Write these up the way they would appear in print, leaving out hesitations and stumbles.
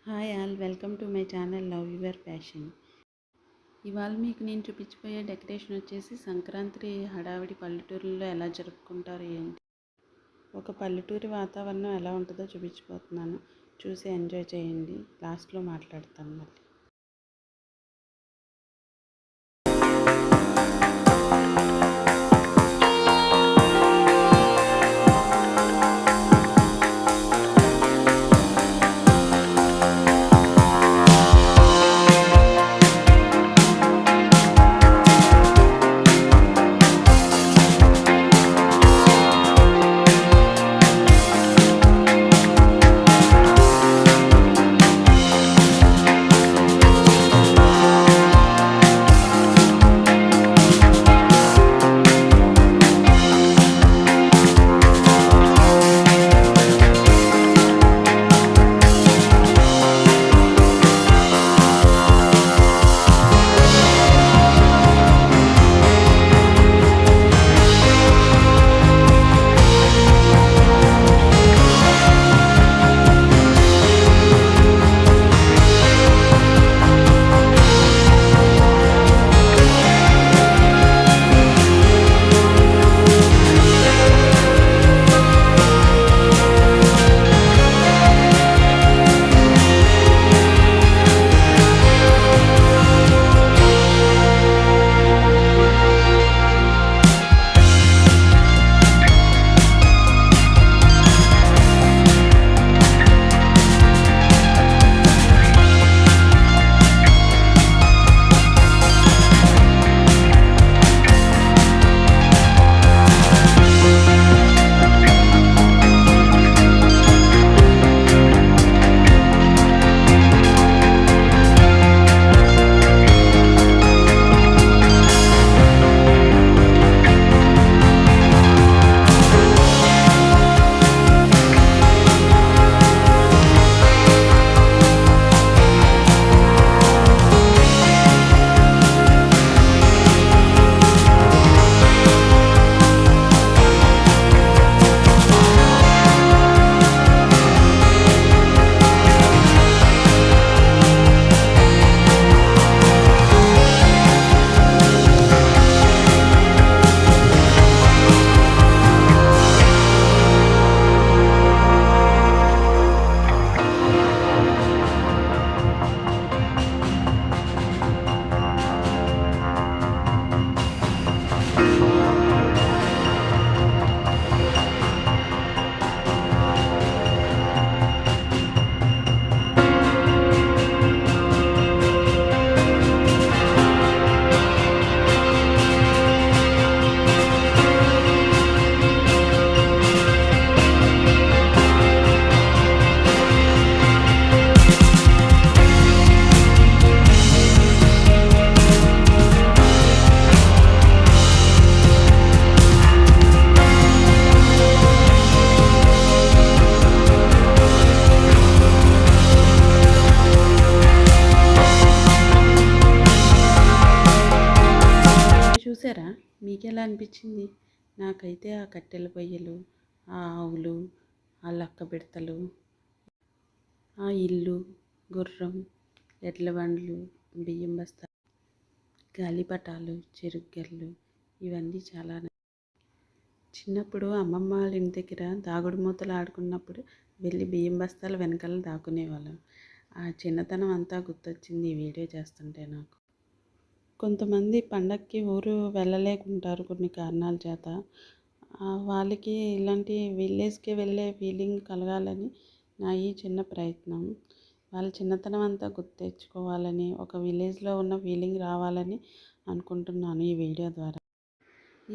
Hi all, welcome to my channel love your passion. ఇవాళ మీకు నేను చూపించబోయే డెకరేషన్ వచ్చేసి సంక్రాంతి హడావిడి పల్లెటూరులో ఎలా జరుపుకుంటారు ఏంటి, ఒక పల్లెటూరి వాతావరణం ఎలా ఉంటుందో చూపించబోతున్నాను. చూసి ఎంజాయ్ చేయండి. లాస్ట్లో మాట్లాడతాను మళ్ళీ. చూసారా? మీకెలా అనిపించింది? నాకైతే ఆ కట్టెల పొయ్యలు, ఆ ఆవులు, ఆ లక్క బిడతలు, ఆ ఇల్లు, గుర్రం, ఎడ్ల బండ్లు, బియ్యం బస్తాలు, గాలిపటాలు, చెరుగ్గర్లు, ఇవన్నీ చాలా చిన్నప్పుడు అమ్మమ్మ వాళ్ళ ఇంటి దగ్గర దాగుడు మూతలు ఆడుకున్నప్పుడు వెళ్ళి బియ్యం బస్తాలు వెనకాల దాక్కునేవాళ్ళం. ఆ చిన్నతనం అంతా గుర్తొచ్చింది ఈ వీడియో చేస్తుంటే నాకు. కొంతమంది పండగకి ఊరు వెళ్ళలేకుంటారు కొన్ని కారణాల చేత. వాళ్ళకి ఇలాంటి విలేజ్కి వెళ్ళే ఫీలింగ్ కలగాలని నా ఈ చిన్న ప్రయత్నం. వాళ్ళ చిన్నతనం అంతా గుర్తు తెచ్చుకోవాలని, ఒక విలేజ్లో ఉన్న ఫీలింగ్ రావాలని అనుకుంటున్నాను ఈ వీడియో ద్వారా.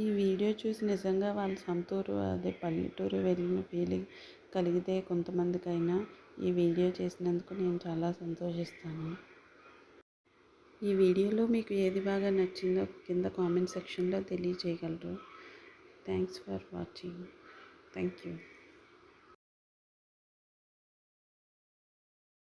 ఈ వీడియో చూసి నిజంగా వాళ్ళ సొంతూరు, అదే పల్లెటూరు వెళ్ళిన ఫీలింగ్ కలిగితే కొంతమందికైనా ఈ వీడియో చేసినందుకు నేను చాలా సంతోషిస్తాను. ఈ వీడియోలో మీకు ఏది బాగా నచ్చిందో కింద కామెంట్ సెక్షన్లో తెలియజేయగలరు. Thanks for watching. Thank you.